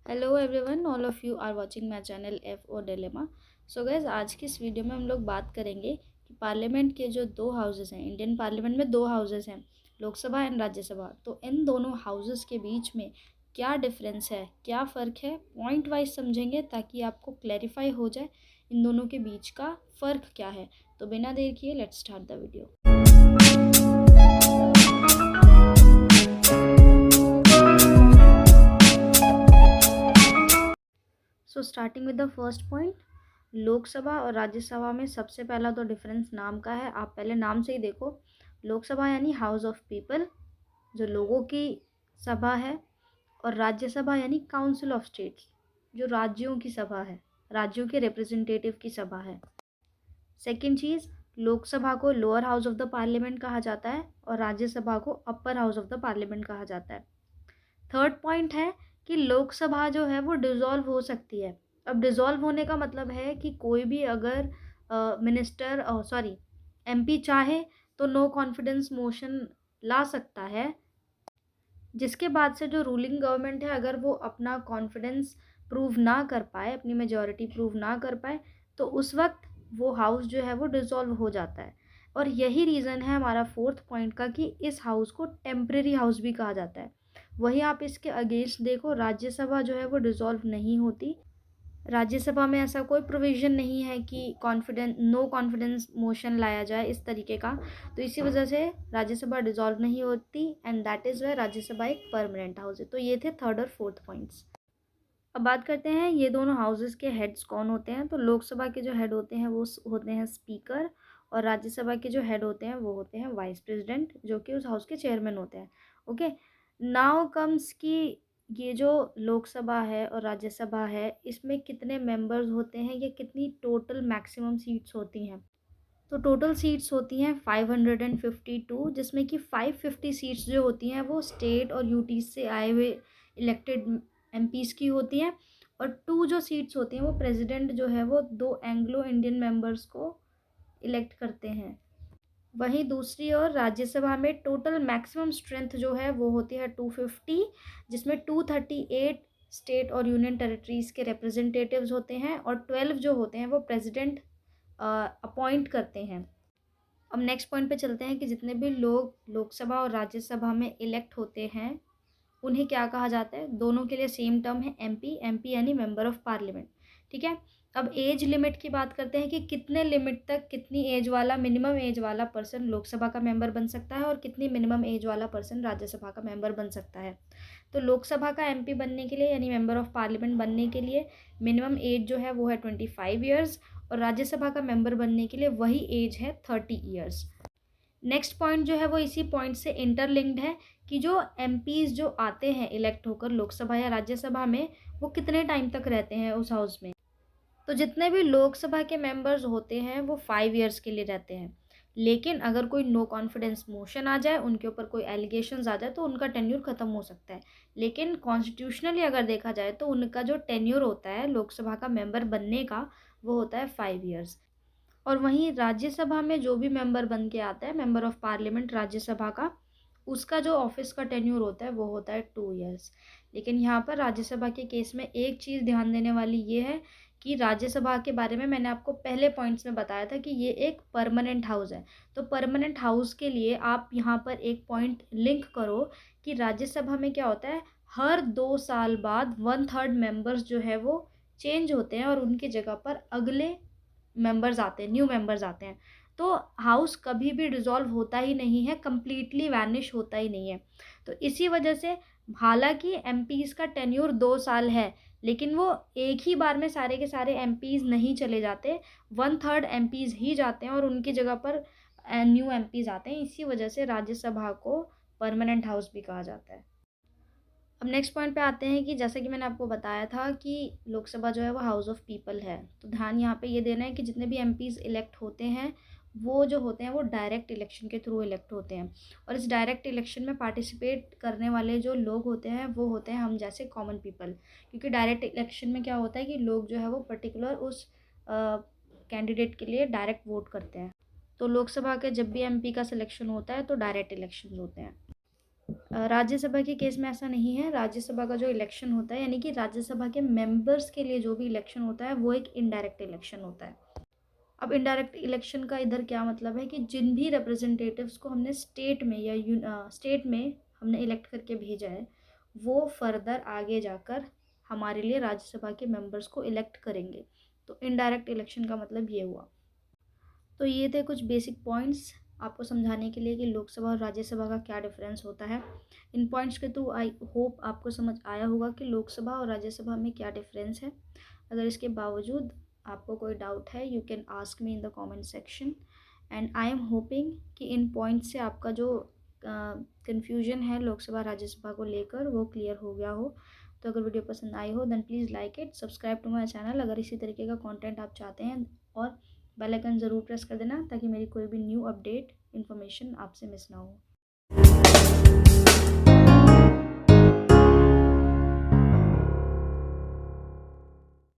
Hello everyone, all of you are watching my channel F O dilemma. So guys, आज की इस video में हम लोग बात करेंगे कि पार्लियामेंट के जो दो हाउसेस हैं, इंडियन पार्लियामेंट में दो हाउसेस हैं, लोकसभा एंड राज्यसभा। तो इन दोनों हाउसेस के बीच में क्या डिफरेंस है, क्या फ़र्क है, पॉइंट वाइज समझेंगे ताकि आपको क्लैरिफाई हो जाए इन दोनों के बीच का फ़र्क क्या है। तो बिना देर किए let's start the video. So starting with the first point, Lok Sabha और राज्यसभा में सबसे पहला तो डिफरेंस नाम का है। आप पहले नाम से ही देखो, लोकसभा यानी हाउस ऑफ पीपल, जो लोगों की सभा है, और राज्यसभा यानी काउंसिल ऑफ स्टेट्स, जो राज्यों की सभा है, राज्यों के रिप्रेजेंटेटिव की सभा है। सेकंड चीज़, लोकसभा को lower house of the parliament कहा जाता है और राज्यसभा को upper house of the parliament कहा जाता है। थर्ड पॉइंट है कि लोकसभा जो है वो डिज़ोल्व हो सकती है। अब डिज़ोल्व होने का मतलब है कि कोई भी अगर मिनिस्टर एमपी चाहे तो नो कॉन्फिडेंस मोशन ला सकता है, जिसके बाद से जो रूलिंग गवर्नमेंट है अगर वो अपना कॉन्फिडेंस प्रूव ना कर पाए, अपनी मेजॉरिटी प्रूव ना कर पाए, तो उस वक्त वो हाउस जो है वो डिज़ोल्व हो जाता है। और यही रीज़न है हमारा फोर्थ पॉइंट का कि इस हाउस को टेम्परेरी हाउस भी कहा जाता है। वहीं आप इसके अगेंस्ट देखो, राज्यसभा जो है वो डिज़ोल्व नहीं होती। राज्यसभा में ऐसा कोई प्रोविज़न नहीं है कि नो कॉन्फिडेंस मोशन लाया जाए इस तरीके का। तो इसी वजह से राज्यसभा डिज़ोल्व नहीं होती and that is why Rajya Sabha एक परमानेंट हाउस है। तो ये थे थर्ड और फोर्थ पॉइंट्स। अब बात करते हैं ये दोनों हाउसेस के हेड्स कौन होते हैं। तो लोकसभा के जो हेड होते हैं वो होते हैं स्पीकर, और राज्यसभा के जो हेड होते हैं वो होते हैं वाइस प्रेसिडेंट, जो कि उस हाउस के चेयरमैन होते हैं। ओके, नाउ कम्स की ये जो लोकसभा है और राज्यसभा है, इसमें कितने मेंबर्स होते हैं या कितनी टोटल मैक्सिमम सीट्स होती हैं। तो टोटल सीट्स होती हैं 552, जिसमें कि 550 सीट्स जो होती हैं वो स्टेट और यूटी से आए हुए इलेक्टेड एमपीज़ की होती हैं, और 2 जो सीट्स होती हैं वो प्रेसिडेंट जो है वो 2 एंग्लो इंडियन मेंबर्स को इलेक्ट करते हैं। वहीं दूसरी ओर राज्यसभा में टोटल मैक्सिमम स्ट्रेंथ जो है वो होती है 250, जिसमें 238 स्टेट और यूनियन टेरिटरीज़ के रिप्रेजेंटेटिव्स होते हैं और 12 जो होते हैं वो प्रेसिडेंट अपॉइंट करते हैं। अब नेक्स्ट पॉइंट पे चलते हैं कि जितने भी लोग लोकसभा और राज्यसभा में इलेक्ट होते हैं उन्हें क्या कहा जाता है। दोनों के लिए सेम टर्म है एमपी। एमपी यानी मेंबर ऑफ पार्लियामेंट। ठीक है, अब एज लिमिट की बात करते हैं कि कितने लिमिट तक कितनी एज वाला, मिनिमम एज वाला पर्सन लोकसभा का मेंबर बन सकता है और कितनी मिनिमम एज वाला पर्सन राज्यसभा का मेंबर बन सकता है। तो लोकसभा का एमपी बनने के लिए यानी मेंबर ऑफ पार्लियामेंट बनने के लिए मिनिमम एज जो है वो है 25 ईयर्स, और राज्यसभा का मेंबर बनने के लिए वही एज है 30 ईयर्स। नेक्स्ट पॉइंट जो है वो इसी पॉइंट से इंटरलिंक्ड है कि जो एमपीज़ जो आते हैं इलेक्ट होकर लोकसभा या राज्यसभा में, वो कितने टाइम तक रहते हैं उस हाउस में। तो जितने भी लोकसभा के मेंबर्स होते हैं वो 5 ईयर्स के लिए रहते हैं, लेकिन अगर कोई नो कॉन्फिडेंस मोशन आ जाए, उनके ऊपर कोई एलिगेशंस आ जाए, तो उनका टेन्योर ख़त्म हो सकता है। लेकिन कॉन्स्टिट्यूशनली अगर देखा जाए तो उनका जो टेन्योर होता है लोकसभा का मेंबर बनने का, वो होता है 5 ईयर्स। और वहीं राज्यसभा में जो भी मेंबर बन के आता है, मेंबर ऑफ पार्लियामेंट राज्यसभा का, उसका जो ऑफिस का टेन्योर होता है वो होता है 2 ईयर्स। लेकिन यहाँ पर राज्यसभा के केस में एक चीज़ ध्यान देने वाली ये है कि राज्यसभा के बारे में मैंने आपको पहले पॉइंट्स में बताया था कि ये एक परमानेंट हाउस है। तो परमानेंट हाउस के लिए आप यहाँ पर एक पॉइंट लिंक करो कि राज्यसभा में क्या होता है, हर 2 साल बाद 1/3 मेंबर्स जो है वो चेंज होते हैं और उनकी जगह पर अगले मेंबर्स आते हैं, न्यू मेंबर्स आते हैं। तो हाउस कभी भी डिसॉल्व होता ही नहीं है, कंप्लीटली वैनिश होता ही नहीं है। तो इसी वजह से हालांकि एमपीज़ का टेन्योर 2 साल है, लेकिन वो एक ही बार में सारे के सारे एमपीज़ नहीं चले जाते, 1/3 एमपीज़ ही जाते हैं और उनकी जगह पर न्यू एमपीज़ आते हैं। इसी वजह से राज्यसभा को परमानेंट हाउस भी कहा जाता है। अब नेक्स्ट पॉइंट पे आते हैं कि जैसे कि मैंने आपको बताया था कि लोकसभा जो है वो हाउस ऑफ पीपल है। तो ध्यान यहाँ पे ये देना है कि जितने भी एमपीज़ इलेक्ट होते हैं वो जो होते हैं वो डायरेक्ट इलेक्शन के थ्रू इलेक्ट होते हैं, और इस डायरेक्ट इलेक्शन में पार्टिसिपेट करने वाले जो लोग होते हैं वो होते हैं हम जैसे कॉमन पीपल। क्योंकि डायरेक्ट इलेक्शन में क्या होता है कि लोग जो है वो पर्टिकुलर उस कैंडिडेट के लिए डायरेक्ट वोट करते हैं। तो लोकसभा के जब भी एमपी का सिलेक्शन होता है तो डायरेक्ट इलेक्शन होते हैं। राज्यसभा के केस में ऐसा नहीं है। राज्यसभा का जो इलेक्शन होता है, यानी कि राज्यसभा के मेंबर्स के लिए जो भी इलेक्शन होता है वो एक इनडायरेक्ट इलेक्शन होता है। अब इनडायरेक्ट इलेक्शन का इधर क्या मतलब है कि जिन भी रिप्रेजेंटेटिव्स को हमने स्टेट में या स्टेट में हमने इलेक्ट करके भेजा है, वो फर्दर आगे जाकर हमारे लिए राज्यसभा के मेंबर्स को इलेक्ट करेंगे। तो इनडायरेक्ट इलेक्शन का मतलब ये हुआ। तो ये थे कुछ बेसिक पॉइंट्स आपको समझाने के लिए कि लोकसभा और राज्यसभा का क्या डिफरेंस होता है। इन पॉइंट्स के थ्रू आई होप आपको समझ आया होगा कि लोकसभा और राज्यसभा में क्या डिफरेंस है। अगर इसके बावजूद आपको कोई डाउट है, you can ask me in the comment section, and I am hoping कि इन पॉइंट्स से आपका जो कन्फ्यूजन है लोकसभा राज्यसभा को लेकर वो क्लियर हो गया हो। तो अगर वीडियो पसंद आई हो then please like it, subscribe to my channel अगर इसी तरीके का कंटेंट आप चाहते हैं, और बेल आइकन ज़रूर प्रेस कर देना ताकि मेरी कोई भी न्यू अपडेट इन्फॉर्मेशन आपसे मिस ना हो।